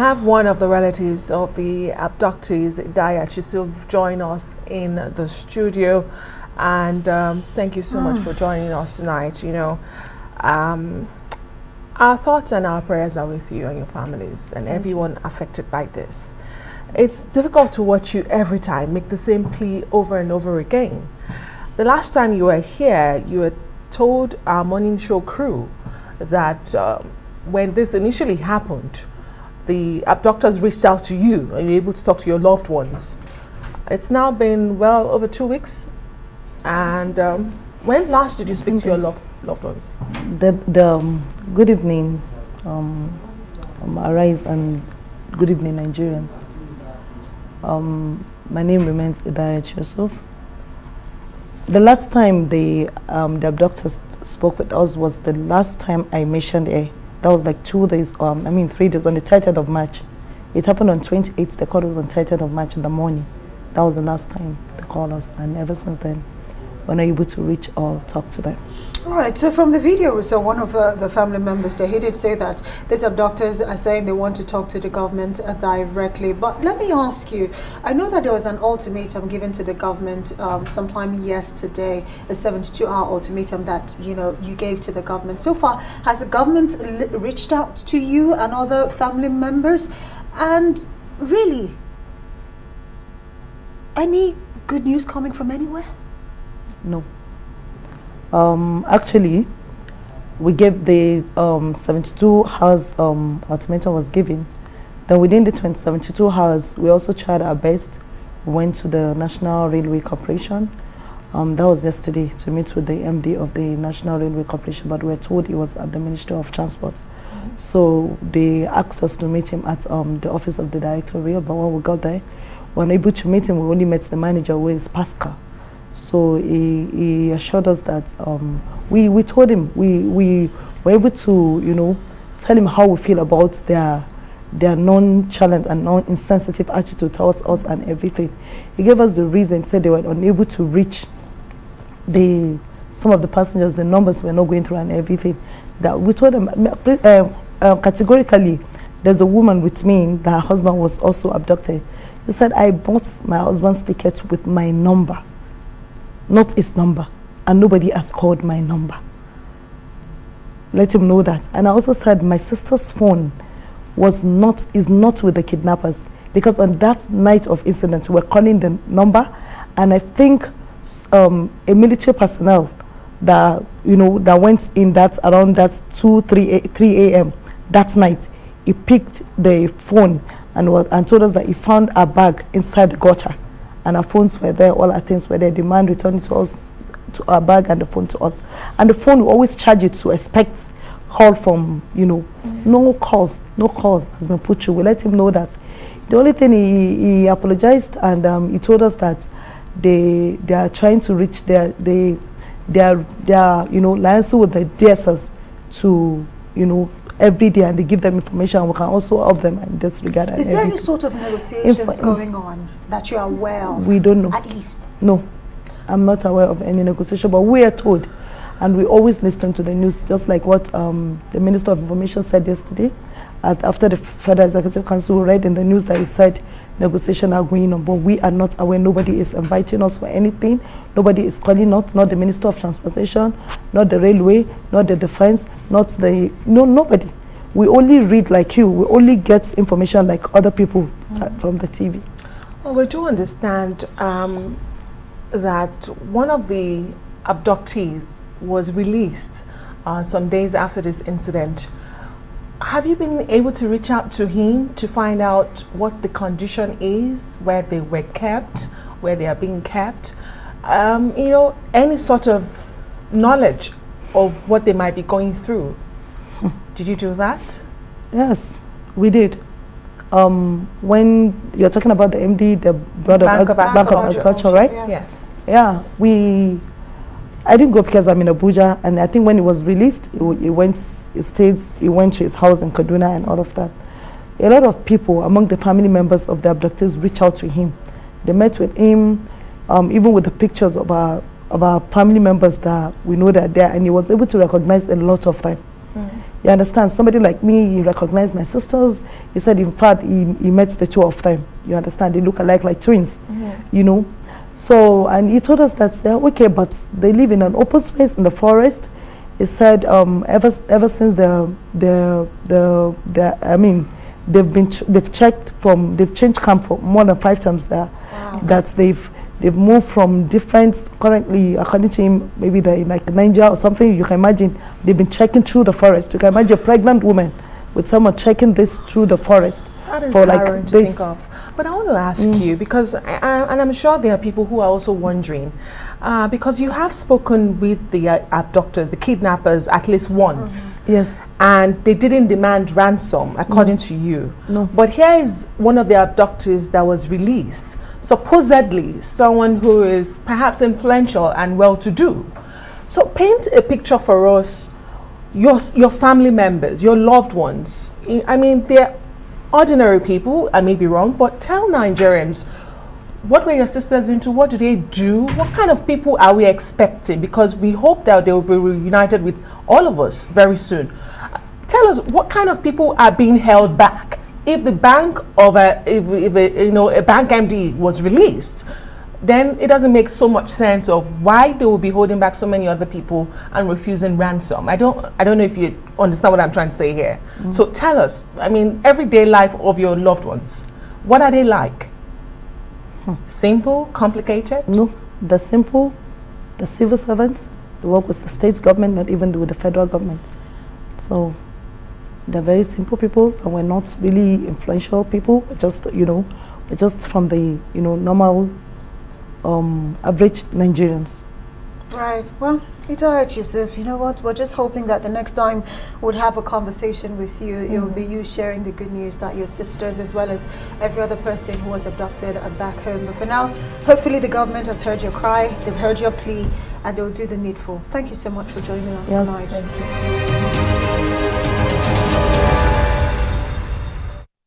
have one of the relatives of the abductees, Idayat Yusuf, join us in the studio, and thank you so much for joining us tonight. You know, our thoughts and our prayers are with you and your families and everyone affected by this. It's difficult to watch you every time make the same plea over and over again. The last time you were here, you had told our morning show crew that when this initially happened, the abductors reached out to you and you were able to talk to your loved ones. It's now been well over 2 weeks. And when last did you speak to your loved ones? Good evening, Arise, and good evening, Nigerians. My name remains Idayat Yusuf. The last time the abductors spoke with us was the last time I mentioned it. That was like 3 days, on the 30th of March. It happened on 28th, the call was on 30th of March in the morning. That was the last time they called us, and ever since then, we're not able to reach or talk to them. All right, so from the video, we saw one of the family members there. He did say that these abductors are saying they want to talk to the government directly. But let me ask you, I know that there was an ultimatum given to the government sometime yesterday, a 72-hour ultimatum that you gave to the government. So far, has the government reached out to you and other family members? And really, any good news coming from anywhere? No. Actually, we gave the 72 hours ultimatum was given. Then within the 72 hours, we also tried our best. We went to the National Railway Corporation. That was yesterday, to meet with the MD of the National Railway Corporation, but we were told it was at the Ministry of Transport. So they asked us to meet him at the office of the Director of Rail, but when we got there, we were unable to meet him. We only met the manager, who is Pascal. So he assured us that we told him we were able to tell him how we feel about their nonchalant and non-insensitive attitude towards us and everything. He gave us the reason, said they were unable to reach some of the passengers, the numbers were not going through and everything. That we told them categorically, there's a woman with me that her husband was also abducted. He said, I bought my husband's ticket with my number, not his number, and nobody has called my number. Let him know that. And I also said my sister's phone is not with the kidnappers, because on that night of incident we were calling the number, and I think a military personnel that that went in that around that 3 a.m. that night, he picked the phone and told us that he found a bag inside the gutter. And our phones were there, all our things were there. The man returned to us, to our bag and the phone to us. And the phone will always charge it to expect call from, no call has been put through. We let him know that. The only thing he apologized, and he told us that they are trying to reach they are liaising with the DSS to, every day, and they give them information, and we can also help them in this regard. Is there any sort of negotiations going on that you are aware of? We don't know. At least? No, I'm not aware of any negotiation, but we are told, and we always listen to the news, just like what the Minister of Information said yesterday, after the Federal Executive Council read in the news that he said negotiations are going on, but we are not aware. Nobody is inviting us for anything. Nobody is calling us, not the Minister of Transportation, not the Railway, not the Defense, nobody. We only read like you. We only get information like other people from the TV. Well, we do understand that one of the abductees was released some days after this incident. Have you been able to reach out to him to find out what the condition is, where they were kept, where they are being kept? Any sort of knowledge of what they might be going through? Did you do that? Yes, we did. When you're talking about the MD, the Board of Bank of Agriculture, right? Yes. Yeah, I didn't go because I'm in Abuja, and I think when he was released, he went to his house in Kaduna and all of that. A lot of people among the family members of the abductees reached out to him. They met with him, even with the pictures of our family members that we know that are there, and he was able to recognize a lot of them. You understand? Somebody like me, he recognized my sisters. He said, in fact, he met the two of them. You understand? They look alike, like twins, you know. So, and he told us that they're okay, but they live in an open space in the forest. He said, ever since they've changed camp for more than 5 times there. Wow. That they've moved from different, currently, according to him, maybe they're in like Nigeria or something. You can imagine they've been checking through the forest. You can imagine a pregnant woman with someone checking this through the forest. That is for harrowing like to this. think of. But I want to ask you, because, and I'm sure there are people who are also wondering, because you have spoken with the abductors, the kidnappers, at least once. Yes. And they didn't demand ransom, according to you. No. But here is one of the abductors that was released, supposedly someone who is perhaps influential and well-to-do. So paint a picture for us, your family members, your loved ones. I mean, they're ordinary people, I may be wrong, but tell Nigerians, what were your sisters into? What do they do? What kind of people are we expecting? Because we hope that they will be reunited with all of us very soon. Tell us, what kind of people are being held back? If the bank of a bank MD was released, then it doesn't make so much sense of why they will be holding back so many other people and refusing ransom. I don't know if you understand what I'm trying to say here. So tell us, I mean, everyday life of your loved ones, what are they like? Simple, complicated? No, they're simple. The civil servants, they work with the state government, not even with the federal government. So they're very simple people, and we're not really influential people. We're just, we're just from the, normal average Nigerians. Right. Well, Idayat Yusuf, you know what? We're just hoping that the next time we'd have a conversation with you, it will be you sharing the good news that your sisters, as well as every other person who was abducted, are back home. But for now, hopefully the government has heard your cry, they've heard your plea, and they'll do the needful. Thank you so much for joining us tonight. Thank you.